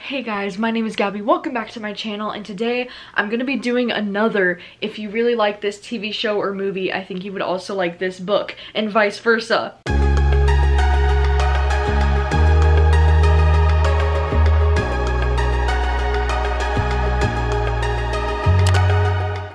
Hey guys, my name is Gabby. Welcome back to my channel, and today I'm gonna be doing another if you really like this TV show or movie, I think you would also like this book, and vice versa.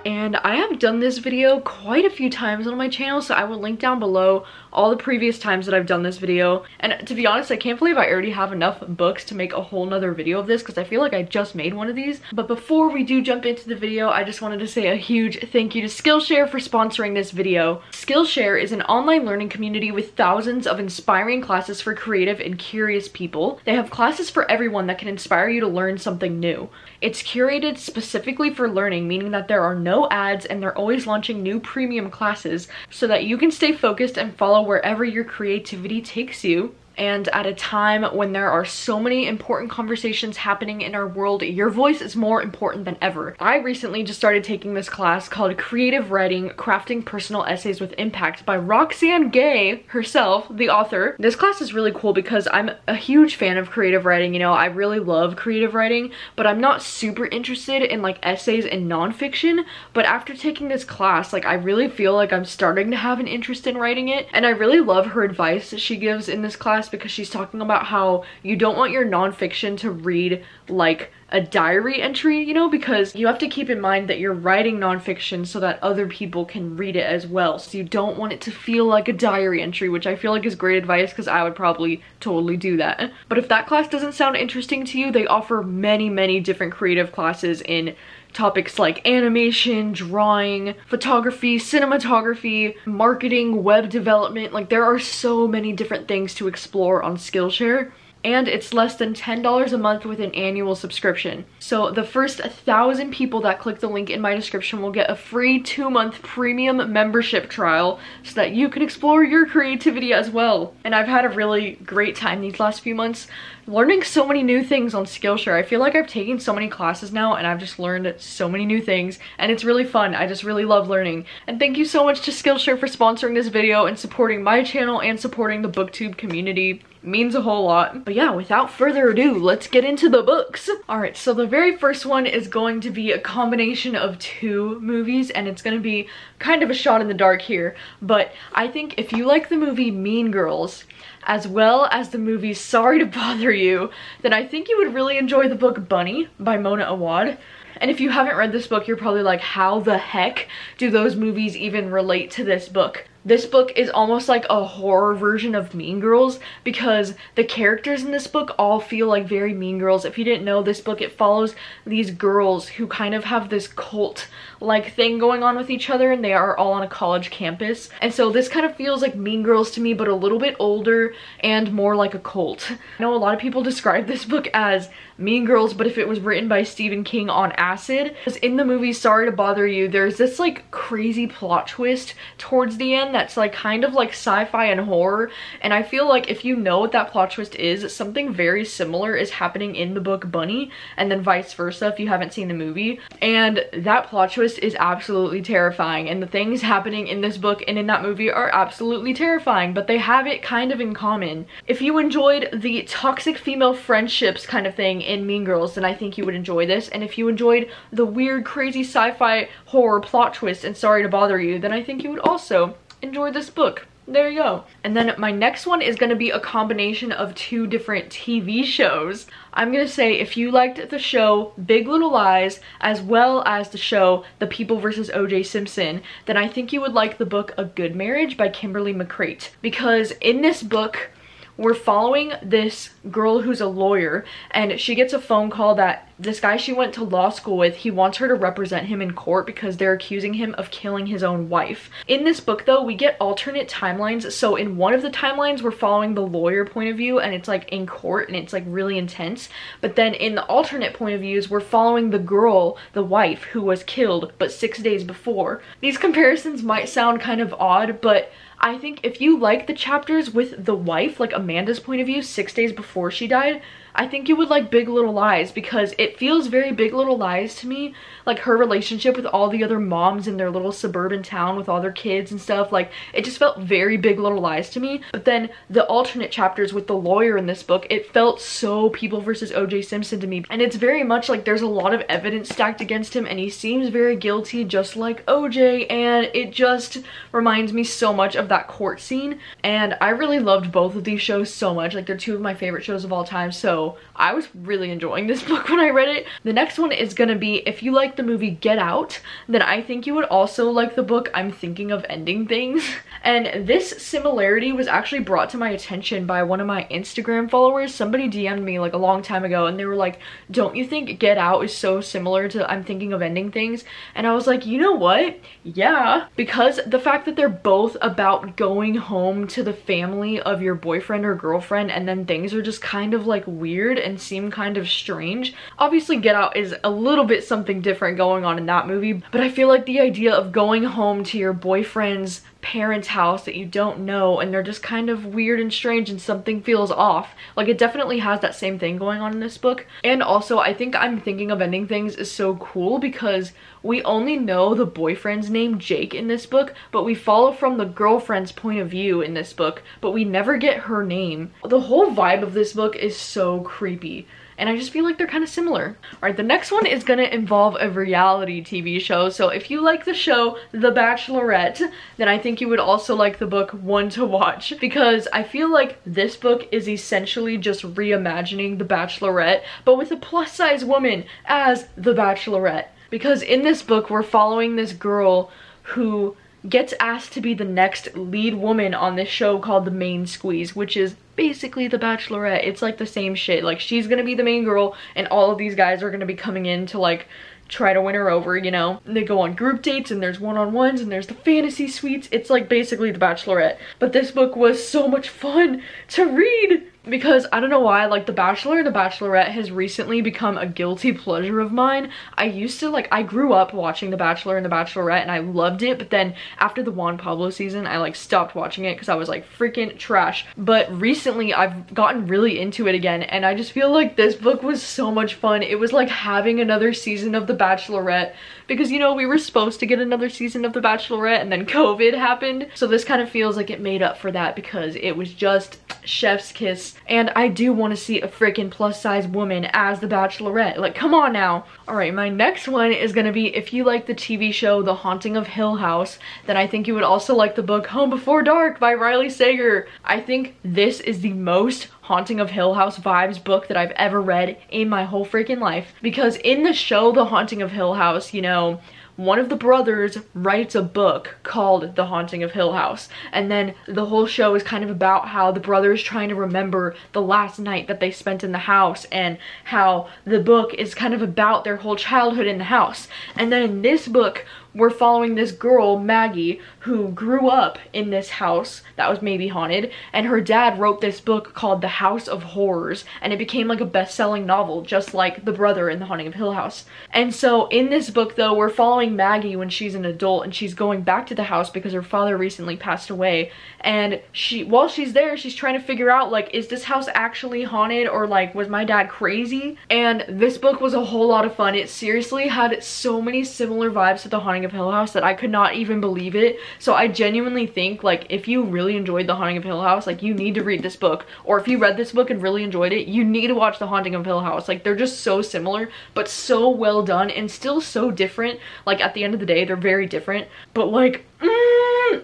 And I have done this video quite a few times on my channel, so I will link down below all the previous times that I've done this video. And to be honest, I can't believe I already have enough books to make a whole nother video of this, because I feel like I just made one of these. But before we do jump into the video, I just wanted to say a huge thank you to Skillshare for sponsoring this video. Skillshare is an online learning community with thousands of inspiring classes for creative and curious people. They have classes for everyone that can inspire you to learn something new. It's curated specifically for learning, meaning that there are no ads and they're always launching new premium classes so that you can stay focused and follow wherever your creativity takes you. And at a time when there are so many important conversations happening in our world, your voice is more important than ever. I recently just started taking this class called Creative Writing, Crafting Personal Essays with Impact by Roxane Gay herself, the author. This class is really cool because I'm a huge fan of creative writing. You know, I really love creative writing, but I'm not super interested in like essays and nonfiction. But after taking this class, like I really feel like I'm starting to have an interest in writing it. And I really love her advice that she gives in this class, because she's talking about how you don't want your nonfiction to read like a diary entry, you know, because you have to keep in mind that you're writing nonfiction so that other people can read it as well. So you don't want it to feel like a diary entry, which I feel like is great advice because I would probably totally do that. But if that class doesn't sound interesting to you, they offer many different creative classes in topics like animation, drawing, photography, cinematography, marketing, web development. Like there are so many different things to explore on Skillshare. And it's less than $10 a month with an annual subscription. So the first 1,000 people that click the link in my description will get a free 2-month premium membership trial so that you can explore your creativity as well. And I've had a really great time these last few months learning so many new things on Skillshare. I feel like I've taken so many classes now and I've just learned so many new things, and it's really fun. I just really love learning. And thank you so much to Skillshare for sponsoring this video and supporting my channel and supporting the booktube community. It means a whole lot. But yeah, without further ado, let's get into the books. Alright, so the very first one is going to be a combination of 2 movies, and it's going to be kind of a shot in the dark here. But I think if you like the movie Mean Girls, as well as the movie Sorry to Bother You, then I think you would really enjoy the book Bunny by Mona Awad. And if you haven't read this book, you're probably like, how the heck do those movies even relate to this book? This book is almost like a horror version of Mean Girls, because the characters in this book all feel like very Mean Girls. If you didn't know, this book, it follows these girls who kind of have this cult-like thing going on with each other, and they are all on a college campus. And so this kind of feels like Mean Girls to me, but a little bit older and more like a cult. I know a lot of people describe this book as Mean Girls, but if it was written by Stephen King on acid. Because in the movie Sorry to Bother You, there's this like crazy plot twist towards the end that's like kind of like sci-fi and horror, and I feel like if you know what that plot twist is, something very similar is happening in the book Bunny, and then vice versa if you haven't seen the movie. And that plot twist is absolutely terrifying, and the things happening in this book and in that movie are absolutely terrifying, but they have it kind of in common. If you enjoyed the toxic female friendships kind of thing in Mean Girls, then I think you would enjoy this. And if you enjoyed the weird crazy sci-fi horror plot twist in Sorry to Bother You, then I think you would also enjoy this book. There you go. And then my next one is going to be a combination of 2 different TV shows. I'm going to say if you liked the show Big Little Lies as well as the show The People vs. O.J. Simpson, then I think you would like the book A Good Marriage by Kimberly McCreight. Because in this book, we're following this girl who's a lawyer, and she gets a phone call that this guy she went to law school with, he wants her to represent him in court because they're accusing him of killing his own wife. In this book though, we get alternate timelines. So in one of the timelines, we're following the lawyer point of view, and it's like in court and it's like really intense. But then in the alternate point of views, we're following the girl, the wife, who was killed but 6 days before. These comparisons might sound kind of odd, but I think if you like the chapters with the wife, like Amanda's point of view 6 days before she died, I think you would like Big Little Lies, because it feels very Big Little Lies to me. Like her relationship with all the other moms in their little suburban town with all their kids and stuff, like it just felt very Big Little Lies to me. But then the alternate chapters with the lawyer in this book, it felt so People versus O.J. Simpson to me. And it's very much like there's a lot of evidence stacked against him and he seems very guilty, just like O.J., and it just reminds me so much of that court scene. And I really loved both of these shows so much. Like they're two of my favorite shows of all time, so I was really enjoying this book when I read it. The next one is gonna be, if you like the movie Get Out, then I think you would also like the book I'm Thinking of Ending Things. And this similarity was actually brought to my attention by one of my Instagram followers. Somebody DM'd me like a long time ago and they were like, don't you think Get Out is so similar to I'm Thinking of Ending Things? And I was like, you know what? Yeah, because the fact that they're both about going home to the family of your boyfriend or girlfriend and then things are just kind of like weird and seem kind of strange. Obviously Get Out is a little bit something different going on in that movie, but I feel like the idea of going home to your boyfriend's parents' house that you don't know and they're just kind of weird and strange and something feels off, like it definitely has that same thing going on in this book. And also I think I'm Thinking of Ending Things is so cool because we only know the boyfriend's name, Jake, in this book, but we follow from the girlfriend's point of view in this book, but we never get her name. The whole vibe of this book is so creepy. And I just feel like they're kind of similar. Alright, the next one is gonna involve a reality TV show. So if you like the show The Bachelorette, then I think you would also like the book One to Watch, because I feel like this book is essentially just reimagining The Bachelorette, but with a plus-size woman as The Bachelorette. Because in this book, we're following this girl who gets asked to be the next lead woman on this show called The Main Squeeze, which is basically The Bachelorette. It's like the same shit. Like she's gonna be the main girl and all of these guys are gonna be coming in to like try to win her over, you know? They go on group dates and there's one-on-ones and there's the fantasy suites. It's like basically The Bachelorette. But this book was so much fun to read because I don't know why, like The Bachelor and The Bachelorette has recently become a guilty pleasure of mine. I used to I grew up watching The Bachelor and The Bachelorette and I loved it, but then after the Juan Pablo season I like stopped watching it because I was like freaking trash. But recently I've gotten really into it again and I just feel like this book was so much fun. It was like having another season of The Bachelorette because, you know, we were supposed to get another season of The Bachelorette and then COVID happened, so this kind of feels like it made up for that because it was just chef's kiss. And I do want to see a freaking plus size woman as The Bachelorette. Like, come on now. Alright, my next one is gonna be, if you like the TV show The Haunting of Hill House, then I think you would also like the book Home Before Dark by Riley Sager. I think this is the most Haunting of Hill House vibes book that I've ever read in my whole freaking life. Because in the show The Haunting of Hill House, you know, one of the brothers writes a book called The Haunting of Hill House, and then the whole show is kind of about how the brothers trying to remember the last night that they spent in the house and how the book is kind of about their whole childhood in the house. And then in this book we're following this girl, Maggie, who grew up in this house that was maybe haunted, and her dad wrote this book called The House of Horrors, and it became like a best-selling novel, just like the brother in The Haunting of Hill House. And so in this book though, we're following Maggie when she's an adult and she's going back to the house because her father recently passed away, and while she's there, she's trying to figure out, like, is this house actually haunted, or like, was my dad crazy? And this book was a whole lot of fun. It seriously had so many similar vibes to The Haunting of Hill House that I could not even believe it. So I genuinely think, like, if you really enjoyed The Haunting of Hill House, like, you need to read this book. Or if you read this book and really enjoyed it, you need to watch The Haunting of Hill House. Like, they're just so similar, but so well done and still so different. Like, at the end of the day, they're very different. But, like,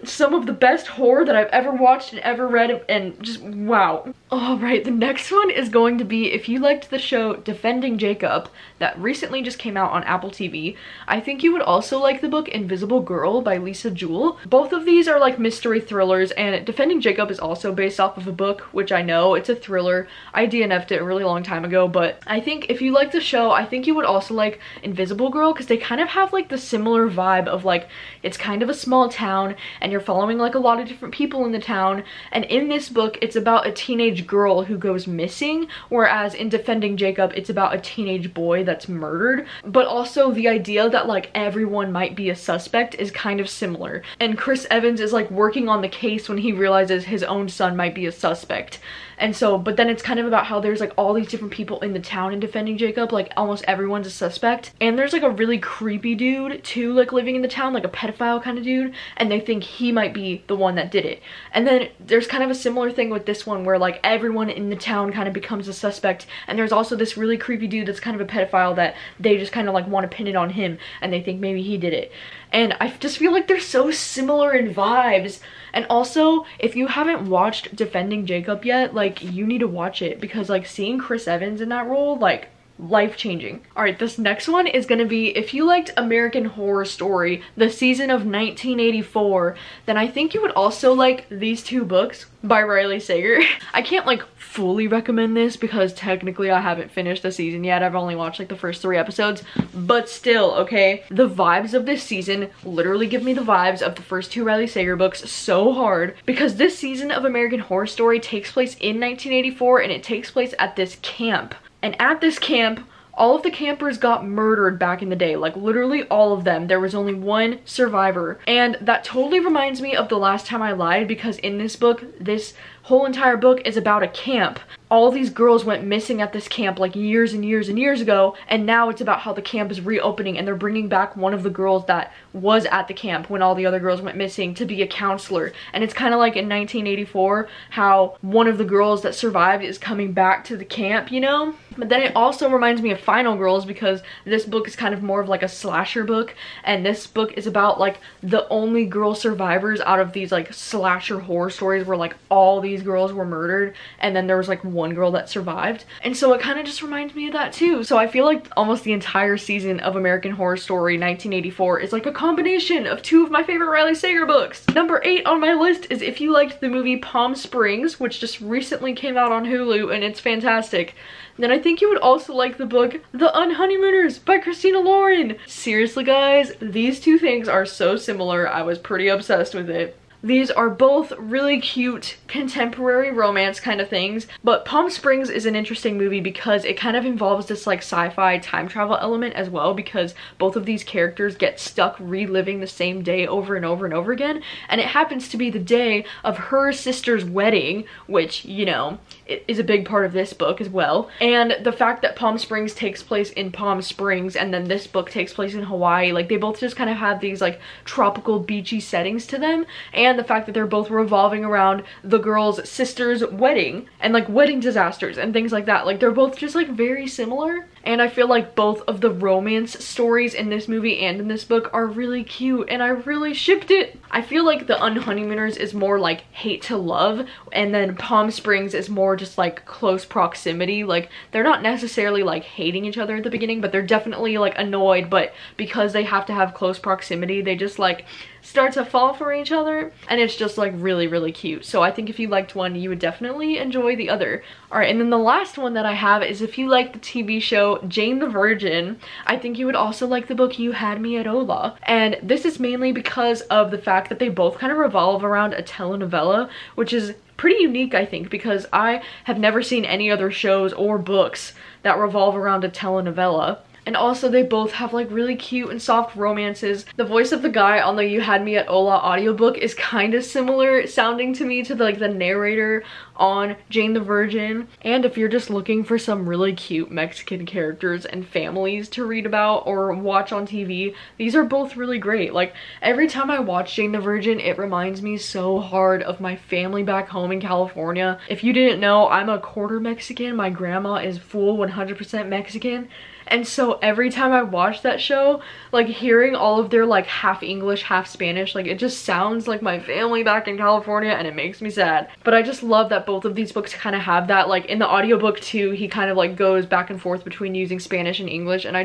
some of the best horror that I've ever watched and ever read, and just wow. Alright, the next one is going to be, if you liked the show Defending Jacob that recently just came out on Apple TV, I think you would also like the book Invisible Girl by Lisa Jewell. Both of these are like mystery thrillers, and Defending Jacob is also based off of a book, which I know, it's a thriller. I DNF'd it a really long time ago, but I think if you like the show, I think you would also like Invisible Girl, because they kind of have like the similar vibe of, like, it's kind of a small town and you're following like a lot of different people in the town, and in this book it's about a teenage girl who goes missing, whereas in Defending Jacob it's about a teenage boy that's murdered. But also the idea that like everyone might be a suspect is kind of similar, and Chris Evans is like working on the case when he realizes his own son might be a suspect. And so, but then it's kind of about how there's like all these different people in the town and defending Jacob, like almost everyone's a suspect. And there's like a really creepy dude too, like living in the town, like a pedophile kind of dude, and they think he might be the one that did it. And then there's kind of a similar thing with this one where like everyone in the town kind of becomes a suspect, and there's also this really creepy dude that's kind of a pedophile that they just kind of like want to pin it on him, and they think maybe he did it. And I just feel like they're so similar in vibes. And also, if you haven't watched Defending Jacob yet, like, you need to watch it, because like seeing Chris Evans in that role, like, life-changing. All right, this next one is gonna be, if you liked American Horror Story, the season of 1984, then I think you would also like these two books by Riley Sager. I can't like fully recommend this because technically I haven't finished the season yet. I've only watched like the first 3 episodes, but still, okay, the vibes of this season literally give me the vibes of the first 2 Riley Sager books so hard, because this season of American Horror Story takes place in 1984, and it takes place at this camp. And at this camp, all of the campers got murdered back in the day, like literally all of them. There was only one survivor. And that totally reminds me of The Last Time I Lied, because in this book, this whole entire book is about a camp. All these girls went missing at this camp like years and years and years ago, and now it's about how the camp is reopening, and they're bringing back one of the girls that was at the camp when all the other girls went missing to be a counselor. And it's kind of like in 1984 how one of the girls that survived is coming back to the camp, you know? But then it also reminds me of Final Girls, because this book is kind of more of like a slasher book, and this book is about like the only girl survivors out of these like slasher horror stories where like all these girls were murdered, and then there was like one girl that survived. And so it kind of just reminds me of that too. So I feel like almost the entire season of American Horror Story 1984 is like a combination of 2 of my favorite Riley Sager books. Number 8 on my list is if you liked the movie Palm Springs, which just recently came out on Hulu, and it's fantastic. Then I think you would also like the book The Unhoneymooners by Christina Lauren. Seriously guys, these 2 things are so similar. I was pretty obsessed with it. These are both really cute contemporary romance kind of things, but Palm Springs is an interesting movie because it kind of involves this like sci-fi time travel element as well, because both of these characters get stuck reliving the same day over and over and over again, and it happens to be the day of her sister's wedding, which, you know, it is a big part of this book as well. And the fact that Palm Springs takes place in Palm Springs and then this book takes place in Hawaii, like they both just kind of have these like tropical beachy settings to them, and the fact that they're both revolving around the girl's sister's wedding and like wedding disasters and things like that. Like they're both just like very similar, and I feel like both of the romance stories in this movie and in this book are really cute, and I really shipped it. I feel like The Unhoneymooners is more like hate to love, and then Palm Springs is more just like close proximity. Like they're not necessarily like hating each other at the beginning, but they're definitely like annoyed, but because they have to have close proximity, they just like start to fall for each other, and it's just like really, really cute. So I think if you liked one, you would definitely enjoy the other. All right, and then the last one that I have is if you like the TV show Jane the Virgin, I think you would also like the book You Had Me at Hola. And this is mainly because of the fact that they both kind of revolve around a telenovela, which is pretty unique, I think, because I have never seen any other shows or books that revolve around a telenovela. And also they both have like really cute and soft romances. The voice of the guy on the You Had Me at Hola audiobook is kind of similar sounding to me to the narrator on Jane the Virgin. And if you're just looking for some really cute Mexican characters and families to read about or watch on TV, these are both really great. Like every time I watch Jane the Virgin, it reminds me so hard of my family back home in California. If you didn't know, I'm a quarter Mexican. My grandma is full 100% Mexican. And so every time I watch that show, like hearing all of their like half English, half Spanish, like it just sounds like my family back in California, and it makes me sad. But I just love that both of these books kind of have that. Like in the audiobook too, he kind of like goes back and forth between using Spanish and English, and I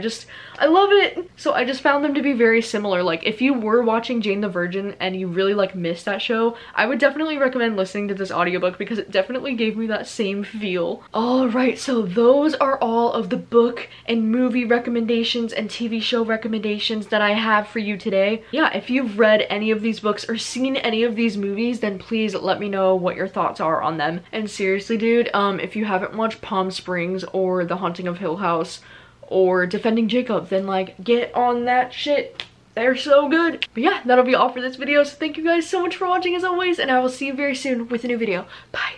love it. So I just found them to be very similar. Like if you were watching Jane the Virgin and you really like missed that show, I would definitely recommend listening to this audiobook because it definitely gave me that same feel. All right, so those are all of the book and movie recommendations and TV show recommendations that I have for you today. Yeah, if you've read any of these books or seen any of these movies, then please let me know what your thoughts are on them. And seriously, dude, if you haven't watched Palm Springs or The Haunting of Hill House or Defending Jacob, then like get on that shit. They're so good. But yeah, that'll be all for this video. So thank you guys so much for watching as always, and I will see you very soon with a new video. Bye.